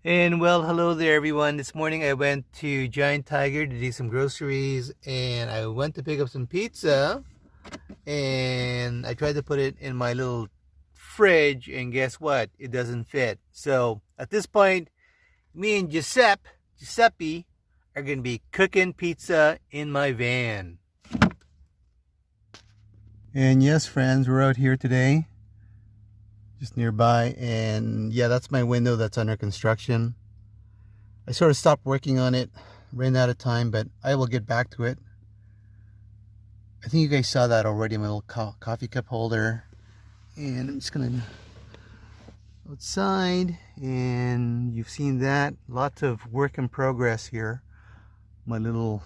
And well, hello there everyone. This morning I went to Giant Tiger to do some groceries and I went to pick up some pizza and I tried to put it in my little fridge and guess what? It doesn't fit. So at this point, me and Giuseppe are going to be cooking pizza in my van. And yes, friends, we're out here today, just nearby, and yeah, that's my window that's under construction. I sort of stopped working on it, ran out of time, but I will get back to it. I think you guys saw that already, my little coffee cup holder. And I'm just gonna outside, and you've seen that. Lots of work in progress here. My little,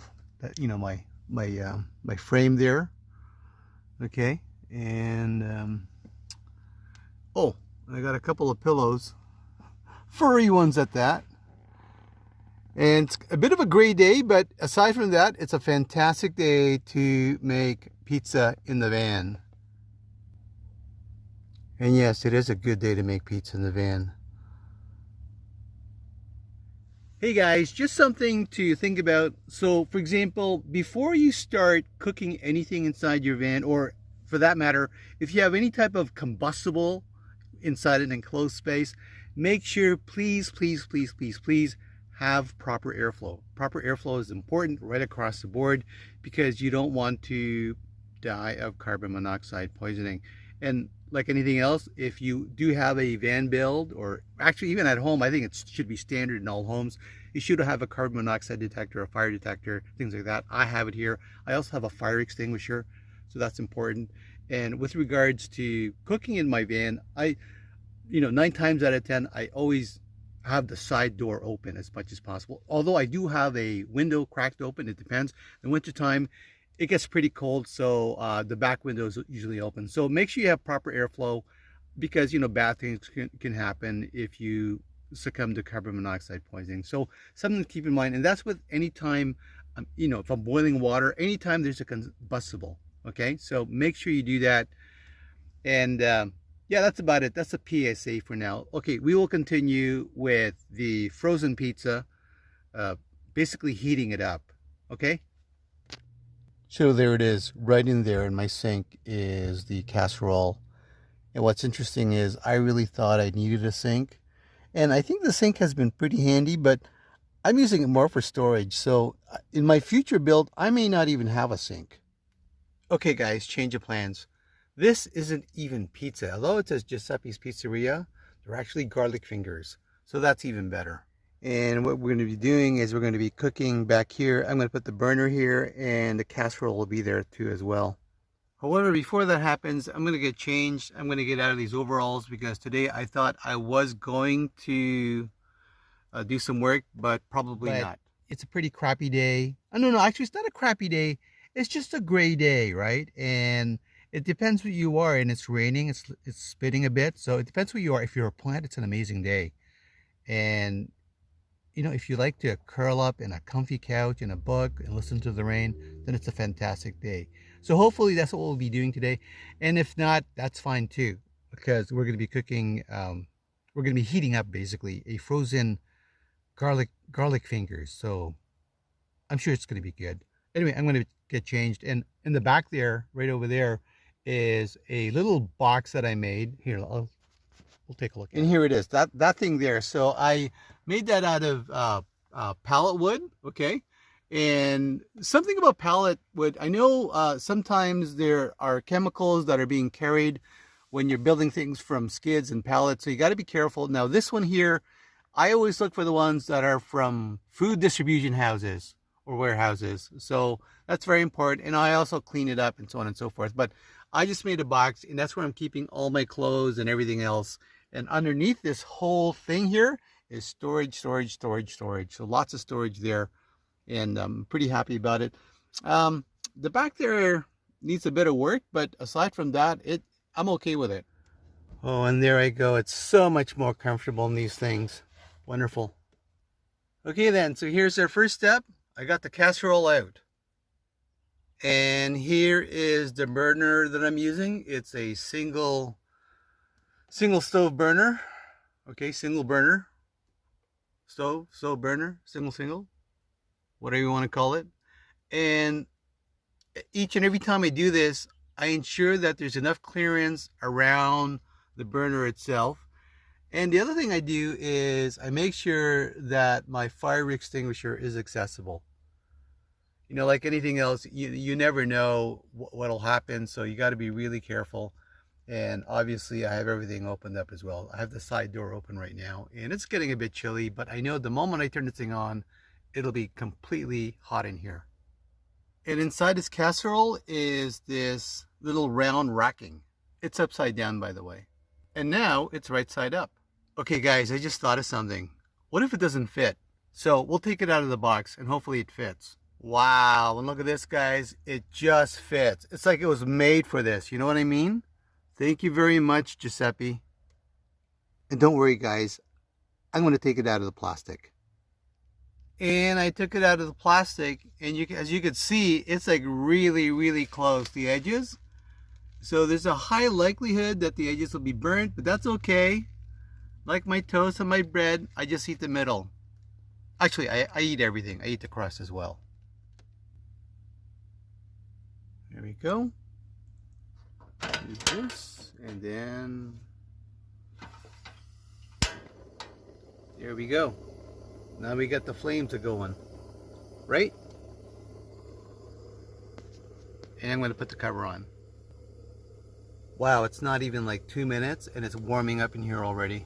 my frame there. Okay, and oh, I got a couple of pillows, furry ones at that. And it's a bit of a gray day, but aside from that, it's a fantastic day to make pizza in the van. And yes, it is a good day to make pizza in the van. Hey guys, just something to think about. So for example, before you start cooking anything inside your van, or for that matter, if you have any type of combustible inside an enclosed space, make sure, please have proper airflow. Proper airflow is important right across the board because you don't want to die of carbon monoxide poisoning. And like anything else, if you do have a van build, or actually even at home, I think it should be standard in all homes, you should have a carbon monoxide detector, a fire detector, things like that. I have it here. I also have a fire extinguisher, so that's important. And with regards to cooking in my van, 9 times out of 10, I always have the side door open as much as possible. Although I do have a window cracked open, it depends. In wintertime, it gets pretty cold, so the back window is usually open. So make sure you have proper airflow because, bad things can happen if you succumb to carbon monoxide poisoning. So something to keep in mind, and that's with any time, if I'm boiling water, anytime there's a combustible, okay? So make sure you do that. And yeah, that's about it. That's a PSA for now. Okay, we will continue with the frozen pizza, basically heating it up, okay? So there it is, right in there in my sink is the casserole. And what's interesting is I really thought I needed a sink. And I think the sink has been pretty handy, but I'm using it more for storage. So in my future build, I may not even have a sink. Okay guys, change of plans. This isn't even pizza. Although it says Giuseppe's Pizzeria, they're actually garlic fingers. So that's even better. And what we're going to be doing is we're going to be cooking back here. I'm going to put the burner here and the casserole will be there too as well. However, before that happens, I'm going to get changed. I'm going to get out of these overalls because today I thought I was going to do some work, but probably not. It's a pretty crappy day. No, actually it's not a crappy day. It's just a gray day, right? And it depends who you are, and it's raining, it's spitting a bit. So it depends who you are. If you're a plant, it's an amazing day. And if you like to curl up in a comfy couch in a book and listen to the rain, then it's a fantastic day. So hopefully that's what we'll be doing today. And if not, that's fine too, because we're going to be cooking, we're going to be heating up basically a frozen garlic fingers. So I'm sure it's going to be good. Anyway, I'm going to get changed. And in the back there, right over there, is a little box that I made. Here, we'll take a look. And here it is, that thing there. So I made that out of pallet wood, okay? And something about pallet wood, I know sometimes there are chemicals that are being carried when you're building things from skids and pallets, so you got to be careful. Now this one here, I always look for the ones that are from food distribution houses or warehouses, so that's very important. And I also clean it up and so on and so forth. But I just made a box, and that's where I'm keeping all my clothes and everything else. And underneath this whole thing here is storage. So lots of storage there, and I'm pretty happy about it. The back there needs a bit of work, but aside from that, I'm okay with it. Oh, and there I go. It's so much more comfortable in these things. Wonderful. Okay then, so here's our first step. I got the casserole out. And here is the burner that I'm using. It's a single stove burner. Okay, single burner. stove burner, single, whatever you want to call it. And each and every time I do this, I ensure that there's enough clearance around the burner itself. And the other thing I do is I make sure that my fire extinguisher is accessible. You know, like anything else, you never know what'll happen, so you got to be really careful. And obviously I have everything opened up as well. I have the side door open right now, and it's getting a bit chilly, but I know the moment I turn this thing on, it'll be completely hot in here. And inside this casserole is this little round racking. It's upside down, by the way. And now it's right side up. Okay guys, I just thought of something. What if it doesn't fit? So we'll take it out of the box and hopefully it fits. Wow, and look at this guys, it just fits. It's like it was made for this, you know what I mean? Thank you very much, Giuseppe. And don't worry guys, I'm going to take it out of the plastic. And I took it out of the plastic, and as you can see, it's like really close to the edges. So there's a high likelihood that the edges will be burnt, but that's okay. Like my toast and my bread, I just eat the middle. Actually, I eat everything. I eat the crust as well. There we go. Do this, and then there we go. Now we got the flames going, right? And I'm going to put the cover on. Wow, it's not even like 2 minutes and it's warming up in here already.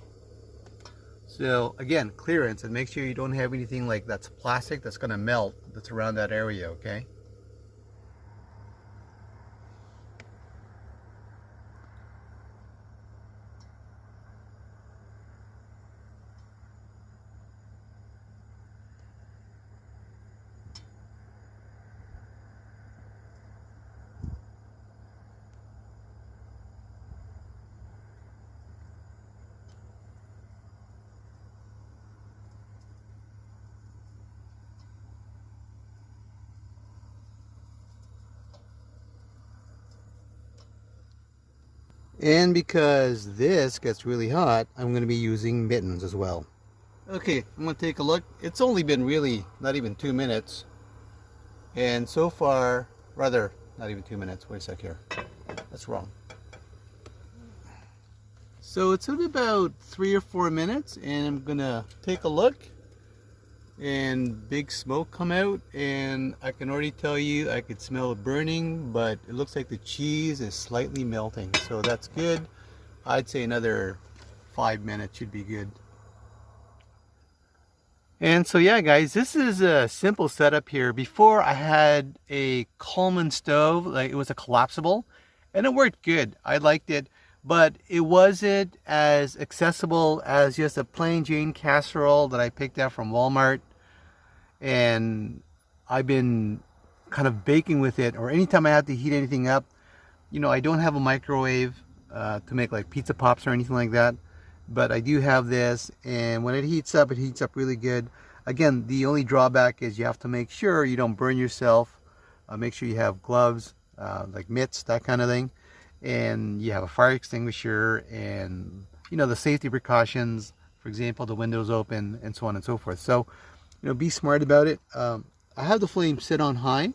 So again, clearance, and make sure you don't have anything like that's plastic that's going to melt that's around that area, okay? And because this gets really hot, I'm going to be using mittens as well. Okay, I'm going to take a look. It's only been really not even 2 minutes. And so far, rather, not even 2 minutes. Wait a sec here. That's wrong. So it's been about 3 or 4 minutes, and I'm going to take a look. And big smoke come out, and I can already tell you I could smell it burning, but it looks like the cheese is slightly melting, so that's good. I'd say another 5 minutes should be good. And so yeah guys, this is a simple setup here. Before I had a Coleman stove, like it was a collapsible, and it worked good. I liked it, but it wasn't as accessible as just a plain Jane casserole that I picked up from Walmart. And I've been kind of baking with it, or anytime I have to heat anything up, you know, I don't have a microwave to make like pizza pops or anything like that, but I do have this, and when it heats up really good. Again, the only drawback is you have to make sure you don't burn yourself. Make sure you have gloves, like mitts, that kind of thing, and you have a fire extinguisher, and you know, the safety precautions, for example, the windows open and so on and so forth. So you know, be smart about it. I have the flame sit on high,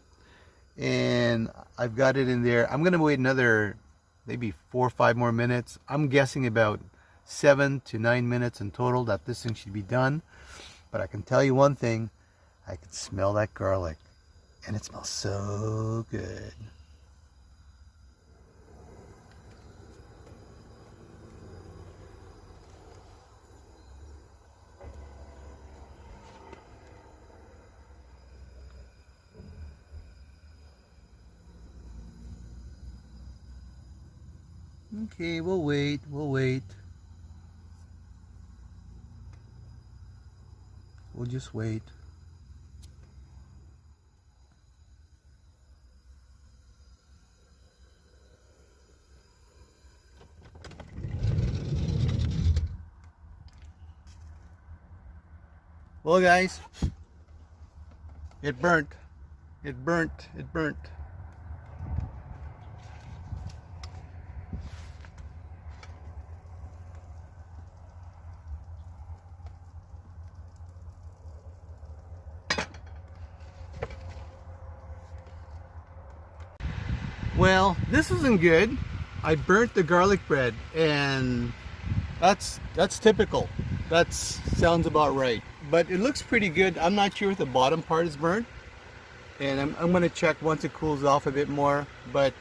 and I've got it in there. I'm gonna wait another maybe 4 or 5 more minutes. I'm guessing about 7 to 9 minutes in total that this thing should be done. But I can tell you one thing, I can smell that garlic, and it smells so good. Okay, we'll wait. We'll just wait. Well guys, it burnt. It burnt. Well, this isn't good. I burnt the garlic bread, and that's typical. That sounds about right. But it looks pretty good. I'm not sure if the bottom part is burnt, and I'm going to check once it cools off a bit more. But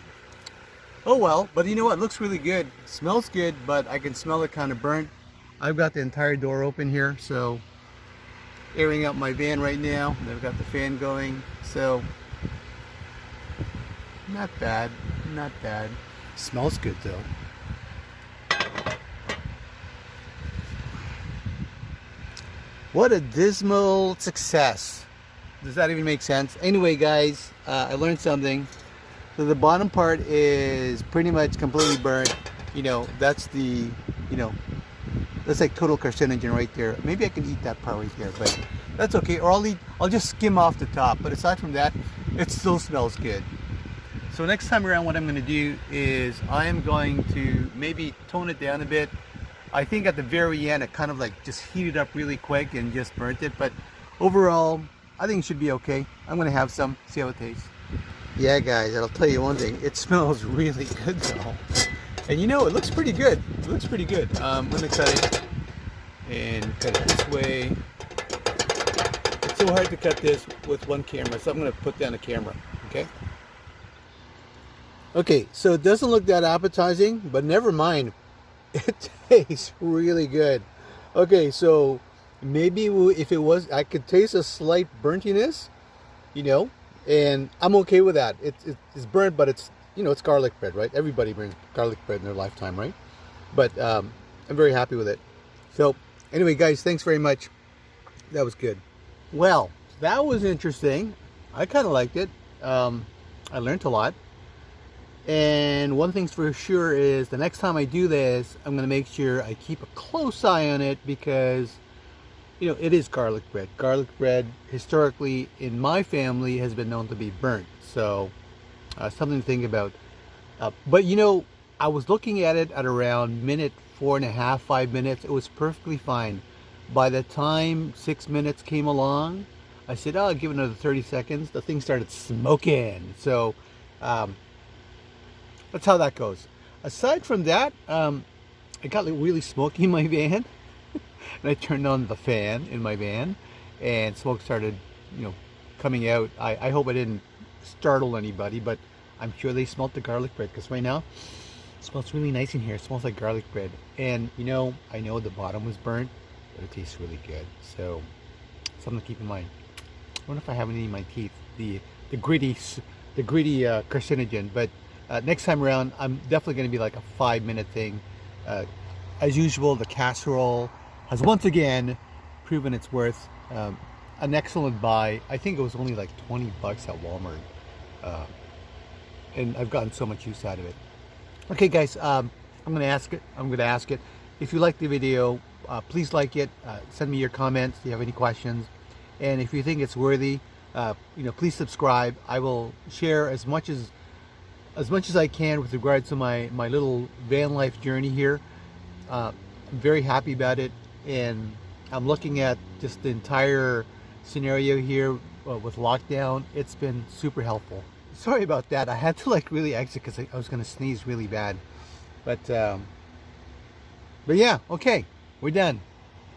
oh well. But you know what? It looks really good. It smells good, but I can smell it kind of burnt. I've got the entire door open here, so airing out my van right now. And I've got the fan going, so not bad, not bad. Smells good though. What a dismal success. Does that even make sense? Anyway, guys, I learned something. So the bottom part is pretty much completely burnt. You know, that's the, you know, that's like total carcinogen right there. Maybe I can eat that part right there, but that's okay. Or I'll just skim off the top. But aside from that, it still smells good. So next time around, what I'm going to do is I am going to maybe tone it down a bit. I think at the very end, it kind of like just heated up really quick and just burnt it. But overall, I think it should be okay. I'm going to have some, see how it tastes. Yeah, guys, I'll tell you one thing. It smells really good though. And you know, it looks pretty good. It looks pretty good. I'm going to cut it and cut it this way. It's so hard to cut this with one camera, so I'm going to put down a camera, okay? Okay, so it doesn't look that appetizing, but never mind. It tastes really good. Okay, so maybe if it was, I could taste a slight burniness, you know, and I'm okay with that. It's burnt, but it's, you know, it's garlic bread, right? Everybody burns garlic bread in their lifetime, right? But I'm very happy with it. So anyway, guys, thanks very much. That was good. Well, that was interesting. I kind of liked it. I learned a lot. And one thing's for sure is the next time I do this, I'm going to make sure I keep a close eye on it because, you know, it is garlic bread. Garlic bread, historically, in my family, has been known to be burnt. So, something to think about. But, you know, I was looking at it at around minute 4.5, 5 minutes. It was perfectly fine. By the time 6 minutes came along, I said, oh, I'll give it another 30 seconds. The thing started smoking. So, that's how that goes. Aside from that, it got like really smoky in my van. And I turned on the fan in my van and smoke started, you know, coming out. I hope I didn't startle anybody, but I'm sure they smelled the garlic bread because right now it smells really nice in here. It smells like garlic bread. And you know, I know the bottom was burnt, but it tastes really good. So something to keep in mind. I wonder if I have any in my teeth. The gritty carcinogen, but next time around, I'm definitely going to be like a 5-minute thing. As usual, the casserole has once again proven its worth. An excellent buy. I think it was only like 20 bucks at Walmart. And I've gotten so much use out of it. Okay, guys, I'm going to ask it. If you like the video, please like it. Send me your comments if you have any questions. And if you think it's worthy, you know, please subscribe. I will share as much as I can with regards to my little van life journey here. I'm very happy about it, and I'm looking at just the entire scenario here with lockdown. It's been super helpful. Sorry about that. I had to like really exit because I was going to sneeze really bad. But yeah, okay, we're done.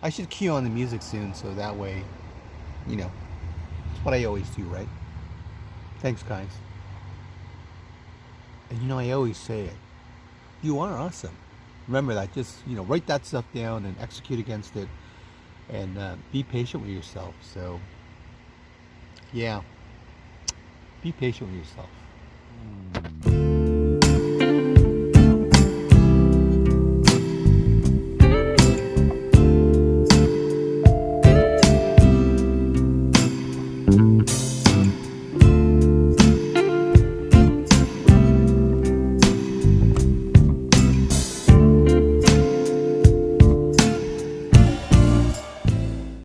I should cue on the music soon, so that way, you know, it's what I always do, right? Thanks, guys. And you know, I always say it. You are awesome. Remember that. Just, you know, write that stuff down and execute against it. And be patient with yourself. So, yeah. Be patient with yourself.